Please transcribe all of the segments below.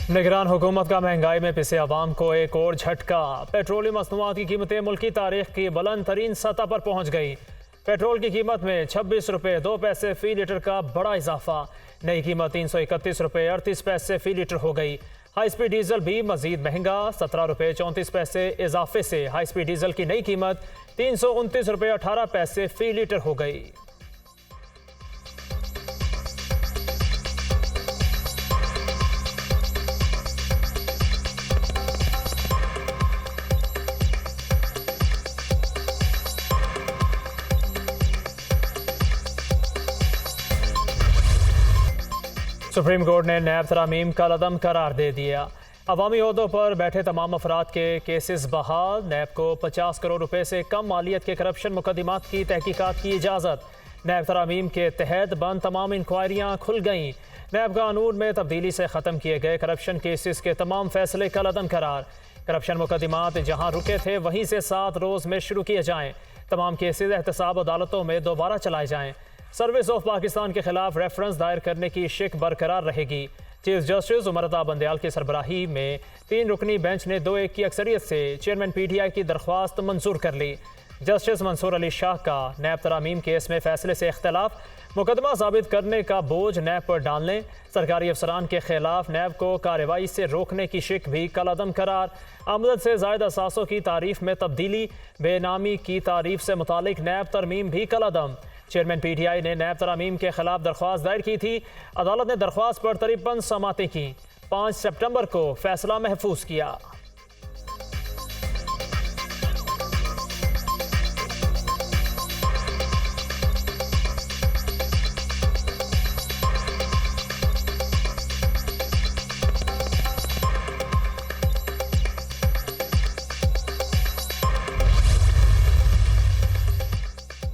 निगरान हुकूमत का महंगाई में पिसे अवाम को एक और झटका। पेट्रोलियम मसनूआत की कीमतें मुल्की तारीख की बुलंद तरीन सतह पर पहुँच गई। पेट्रोल की कीमत में 26 रुपये 2 पैसे फ़ी लीटर का बड़ा इजाफा। नई कीमत 331 रुपये 38 पैसे फ़ी लीटर हो गई। हाई स्पीड डीजल भी मजीद महंगा, 17 रुपये 34 पैसे इजाफे से हाई स्पीड डीजल की नई कीमत 329 रुपये 18 पैसे फ़ी लीटर हो गई। सुप्रीम कोर्ट ने नैब तरामीम का कलअदम करार दे दिया। अवामी ओहदों पर बैठे तमाम अफराद के केसेस बहाल। नैब को 50 करोड़ रुपए से कम मालियत के करप्शन मुकदमात की तहकीकात की इजाज़त। नैब तरामीम के तहत बंद तमाम इंक्वायरियाँ खुल गईं। नैब कानून में तब्दीली से ख़त्म किए गए करप्शन केसेस के तमाम फैसले कलअदम करार। करप्शन मुकदमात जहाँ रुके थे वहीं से 7 रोज़ में शुरू किए जाएँ। तमाम केसेस एहतसाब अदालतों में दोबारा चलाए जाएँ। सर्विस ऑफ पाकिस्तान के खिलाफ रेफरेंस दायर करने की शिक बरकरार रहेगी। चीफ जस्टिस उमर अता बंदयाल की सरबराही में 3 रुकनी बेंच ने 2-1 की अक्सरियत से चेयरमैन PTI की दरख्वास्त मंजूर कर ली। जस्टिस मंसूर अली शाह का नैब तरामीम केस में फैसले से इख्तलाफ, मुकदमा साबित करने का बोझ नैब पर डालने, सरकारी अफसरान के खिलाफ नैब को कार्रवाई से रोकने की शिक भी कलअदम करार। आमदन से ज़ायद असासों की तारीफ में तब्दीली, बेनामी की तारीफ से मुतालिक नैब तरमीम भी कलअदम। चेयरमैन PTI ने नैब तरामीम के खिलाफ दरख्वास्त दायर की थी। अदालत ने दरख्वास्त पर 53 समातें की। 5 सितंबर को फैसला महफूज किया।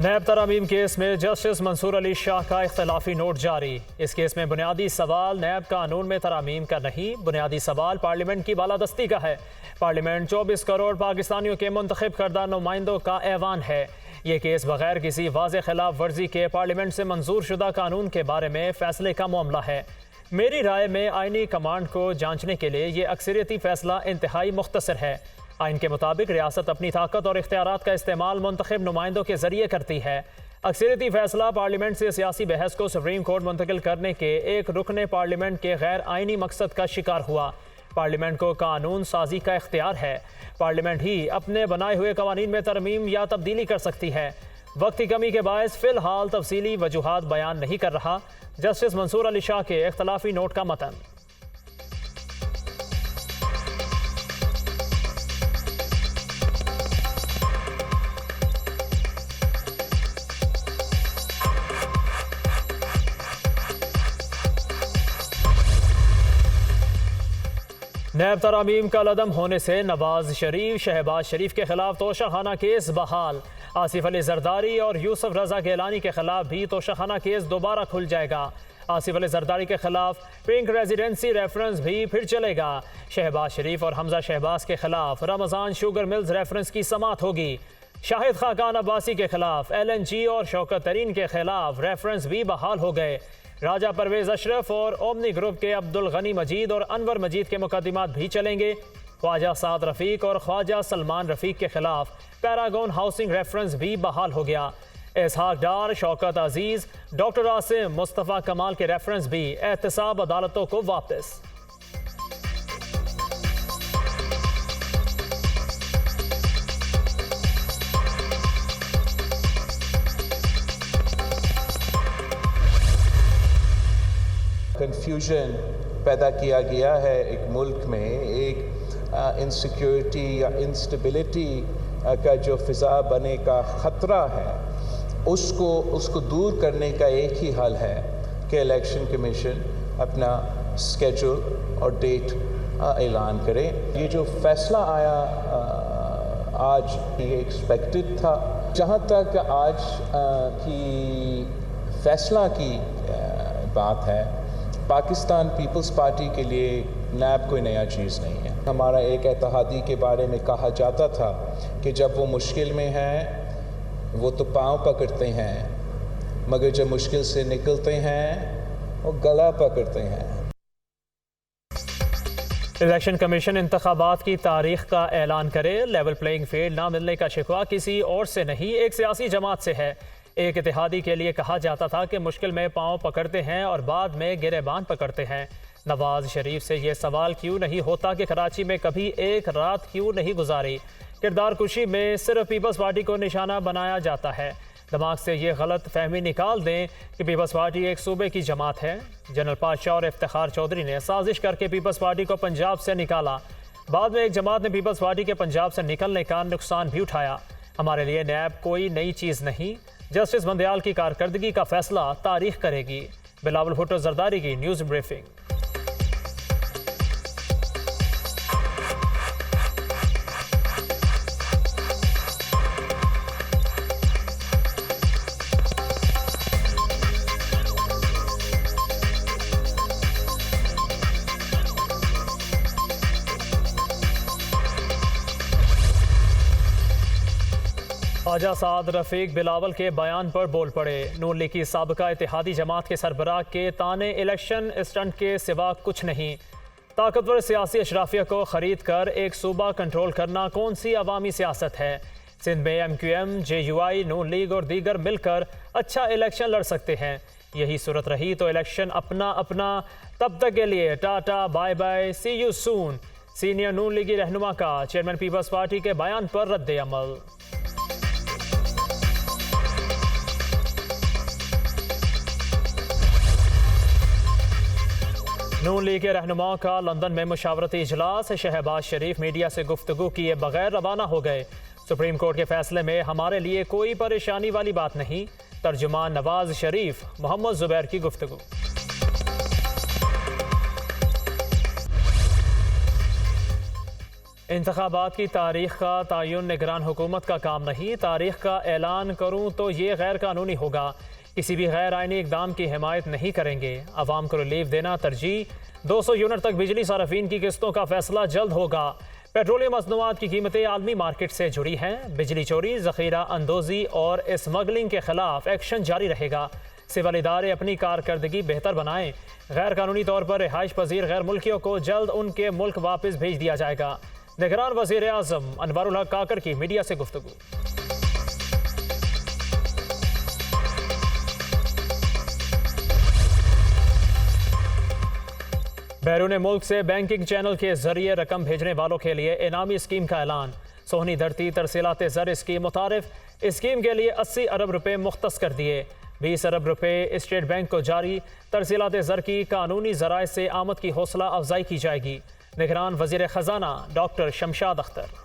नैब तरामीम केस में जस्टिस मंसूर अली शाह का इख्तलाफी नोट जारी। इस केस में बुनियादी सवाल नैब कानून में तरामीम का नहीं, बुनियादी सवाल पार्लियामेंट की बालादस्ती का है। पार्लियामेंट 24 करोड़ पाकिस्तानियों के मुंतखब करदा नुमाइंदों का ऐवान है। ये केस बगैर किसी वाज़े खिलाफ वर्जी के पार्लियामेंट से मंजूर शुदा कानून के बारे में फैसले का मामला है। मेरी राय में आइनी कमांड को जांचने के लिए ये अक्सरियती फैसला इंतहाई मुख्तसर है। आइन के मुताबिक रियासत अपनी ताकत और इख्तियारात का इस्तेमाल मुंतखब नुमाइंदों के जरिए करती है। अक्सरियती फैसला पार्लियामेंट से सियासी बहस को सुप्रीम कोर्ट मुंतकिल करने के एक रुकने पार्लियामेंट के गैर आइनी मकसद का शिकार हुआ। पार्लियामेंट को कानून साजी का इख्तियार है। पार्लियामेंट ही अपने बनाए हुए कवानीन में तरमीम या तब्दीली कर सकती है। वक्त की कमी के बायस फिलहाल तफसीली वजूहात बयान नहीं कर रहा। जस्टिस मंसूर अली शाह के इख्तलाफी नोट का मतन। नैब तरामीम का कलअदम होने से नवाज शरीफ, शहबाज शरीफ के खिलाफ तोशाखाना केस बहाल। आसिफ अली जरदारी और यूसुफ रजा गिलानी के खिलाफ भी तोशाखाना केस दोबारा खुल जाएगा। आसिफ अली जरदारी के खिलाफ पिंक रेजिडेंसी रेफरेंस भी फिर चलेगा। शहबाज शरीफ और हमजा शहबाज के खिलाफ रमजान शुगर मिल्स रेफरेंस की समात होगी। शाहिद खाकान अब्बासी के खिलाफ LNG और शौकत तरीन के खिलाफ रेफरेंस भी बहाल हो गए। राजा परवेज अशरफ और ओमनी ग्रुप के अब्दुल गनी मजीद और अनवर मजीद के मुकदमात भी चलेंगे। ख्वाजा साद रफ़ीक और ख्वाजा सलमान रफ़ीक के खिलाफ पैरागॉन हाउसिंग रेफरेंस भी बहाल हो गया। इसहाक डार, शौकत अजीज़, डॉक्टर आसिम, मुस्तफ़ा कमाल के रेफरेंस भी एहतसाब अदालतों को वापस। कन्फ्यूजन पैदा किया गया है एक मुल्क में, एक इनसिक्योरिटी या इंस्टेबिलिटी का जो फ़िज़ा बने का ख़तरा है, उसको दूर करने का एक ही हल है कि इलेक्शन कमीशन अपना स्केड्यूल और डेट ऐलान करे। ये जो फ़ैसला आया आज, ये एक्सपेक्टेड था। जहाँ तक आज की फ़ैसला की बात है, पाकिस्तान पीपल्स पार्टी के लिए नैब कोई नया चीज़ नहीं है। हमारा एक इत्तेहादी के बारे में कहा जाता था कि जब वो मुश्किल में हैं वो तो पाँव पकड़ते हैं, मगर जब मुश्किल से निकलते हैं वो गला पकड़ते हैं। इलेक्शन कमीशन इंतखाबात की तारीख का ऐलान करे। लेवल प्लेइंग फील्ड ना मिलने का शिकवा किसी और से नहीं, एक सियासी जमात से है। एक इत्तेहादी के लिए कहा जाता था कि मुश्किल में पांव पकड़ते हैं और बाद में गिरेबान पकड़ते हैं। नवाज शरीफ से ये सवाल क्यों नहीं होता कि कराची में कभी एक रात क्यों नहीं गुजारी। किरदार कुशी में सिर्फ पीपल्स पार्टी को निशाना बनाया जाता है। दिमाग से ये गलत फहमी निकाल दें कि पीपल्स पार्टी एक सूबे की जमात है। जनरल पातशाह और इफ्तिखार चौधरी ने साजिश करके पीपल्स पार्टी को पंजाब से निकाला। बाद में एक जमात ने पीपल्स पार्टी के पंजाब से निकलने का नुकसान भी उठाया। हमारे लिए नैब कोई नई चीज़ नहीं। जस्टिस बंदयाल की कारकर्दगी का फैसला तारीख करेगी। बिलावल भुट्टो जरदारी की न्यूज़ ब्रीफिंग। ख्वाजा साद रफीक बिलावल के बयान पर बोल पड़े। नून लीग की साबिका इत्तेहादी जमात के सरबराह के ताने इलेक्शन स्टंट के सिवा कुछ नहीं। ताकतवर सियासी अशराफिया को ख़रीद कर एक सूबा कंट्रोल करना कौन सी अवामी सियासत है। सिंध में MQM, JUI, नून लीग और दीगर मिलकर अच्छा इलेक्शन लड़ सकते हैं। यही सूरत रही तो इलेक्शन अपना अपना। तब तक के लिए tata bye bye, see you soon. Senior नून लीगी रहनुमा का चेयरमैन पीपल्स पार्टी के बयान पर रद्द अमल। नून लीग के रहनुमाओं का लंदन में मुशावरती इजलास। शहबाज शरीफ मीडिया से गुफ्तगू किए बगैर रवाना हो गए। सुप्रीम कोर्ट के फैसले में हमारे लिए कोई परेशानी वाली बात नहीं। तर्जुमान नवाज शरीफ मोहम्मद जुबैर की गुफ्तगू। इंतखाबात की तारीख का तयन निगरान हुकूमत का काम नहीं। तारीख का ऐलान करूं तो ये गैर कानूनी होगा। किसी भी गैर आइनी इकदाम की हिमायत नहीं करेंगे। आवाम को रिलीफ देना तरजीह। 200 यूनिट तक बिजली सार्फिन की किस्तों का फैसला जल्द होगा। पेट्रोलियम मसनूआत की कीमतें आलमी मार्केट से जुड़ी हैं। बिजली चोरी, जखीरा अंदोजी और स्मगलिंग के खिलाफ एक्शन जारी रहेगा। सिविल इदारे अपनी कारकर्दगी बेहतर बनाएं। गैर कानूनी तौर पर रिहाइश पजीर गैर मुल्कियों को जल्द उनके मुल्क वापस भेज दिया जाएगा। निगरान वज़ीर आज़म अनवरुल हक काकर की मीडिया से गुफ्तगू। बैरून मुल्क से बैंकिंग चैनल के जरिए रकम भेजने वालों के लिए इनामी स्कीम का ऐलान। सोहनी धरती तरसीलात ज़र स्कीम मुतारिफ। स्कीम के लिए 80 अरब रुपए मुख्तस कर दिए। 20 अरब रुपए स्टेट बैंक को जारी। तरसीलात ज़र की कानूनी ज़राए से आमद की हौसला अफजाई की जाएगी। निगरान वज़ीर ख़जाना डॉक्टर शमशाद अख्तर।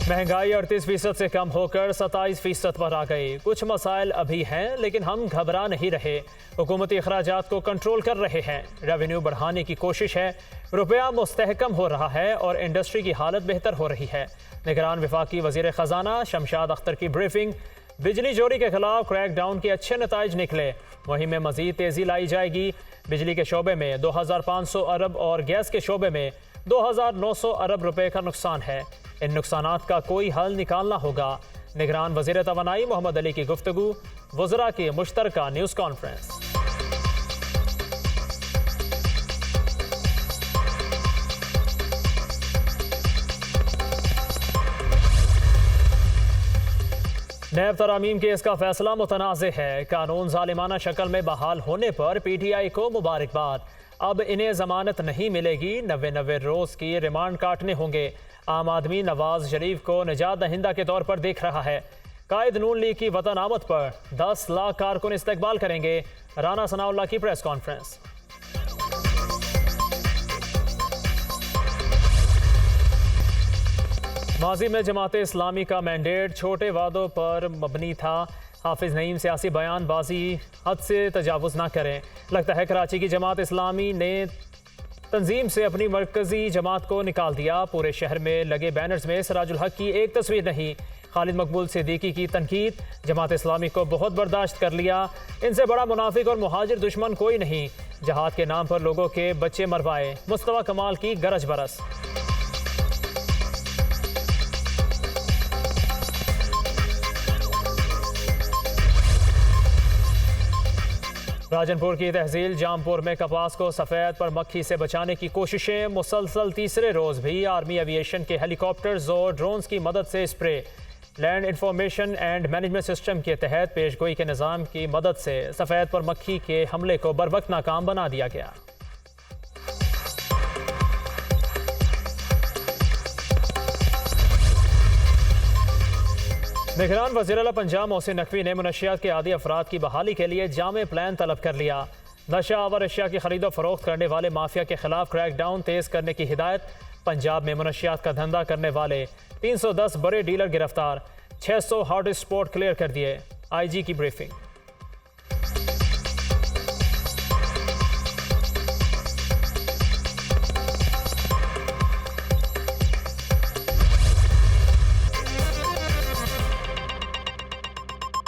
महंगाई 38% से कम होकर 27% पर आ गई। कुछ मसाइल अभी हैं लेकिन हम घबरा नहीं रहे। हुकूमती अखराजात को कंट्रोल कर रहे हैं। रेवेन्यू बढ़ाने की कोशिश है। रुपया मुस्तहकम हो रहा है और इंडस्ट्री की हालत बेहतर हो रही है। निगरान वफाकी वज़ीर ख़जाना शमशाद अख्तर की ब्रीफिंग। बिजली चोरी के खिलाफ क्रैकडाउन के अच्छे नताइज निकले। वहीं में मज़ीद तेज़ी लाई जाएगी। बिजली के शोबे में 2500 अरब और गैस के शोबे में 2900 अरब रुपए का नुकसान है। इन नुकसानात का कोई हल निकालना होगा। निगरान वज़ीर तवानाई मोहम्मद अली की गुफ्तगू। वज़रा की मुश्तरका न्यूज़ कॉन्फ्रेंस। नैब तरामीम केस का फैसला मुतनाज़ है। कानून ज़ालिमाना शक्ल में बहाल होने पर PTI को मुबारकबाद। अब इन्हें जमानत नहीं मिलेगी। 90 रोज़ की रिमांड काटने होंगे। आम आदमी नवाज शरीफ को निजात दहिंदा के तौर पर देख रहा है। कायद नून लीग की वतन आमद पर 10 लाख कारकुन इस्तकबाल करेंगे। राना सनाउल्लाह की प्रेस कॉन्फ्रेंस। माजी में जमात इस्लामी का मैंडेट छोटे वादों पर मबनी था। हाफिज नईम सियासी बयानबाजी हद से तजावुज़ ना करें। लगता है कराची की जमात इस्लामी ने तंजीम से अपनी मरकजी जमात को निकाल दिया। पूरे शहर में लगे बैनर्स में सिराजुल हक की एक तस्वीर नहीं। खालिद मकबूल सिद्दीकी की तनकीद। जमात इस्लामी को बहुत बर्दाश्त कर लिया। इनसे बड़ा मुनाफिक और मुहाजिर दुश्मन कोई नहीं। जहाद के नाम पर लोगों के बच्चे मरवाए। मुस्तफा कमाल की गरज बरस। राजनपुर की तहसील जामपुर में कपास को सफ़ेद पर मक्खी से बचाने की कोशिशें मुसलसल तीसरे रोज़ भी आर्मी एविएशन के हेलीकॉप्टर्स और ड्रोन्स की मदद से spray. Land information and management system के तहत पेशगोई के निज़ाम की मदद से सफ़ेद पर मक्खी के हमले को बरवक्त नाकाम बना दिया गया। निगरान वज़ीर-ए-आला पंजाब मोहसिन नकवी ने मुनशियात के आदी अफराद की बहाली के लिए जामे प्लान तलब कर लिया। नशा आवर अशिया की खरीदो फरोख्त करने वाले माफिया के खिलाफ क्रैकडाउन तेज करने की हिदायत। पंजाब में मुनशियात का धंधा करने वाले 310 बड़े डीलर गिरफ्तार, 600 हॉट स्पॉट क्लियर कर दिए। IG की ब्रीफिंग।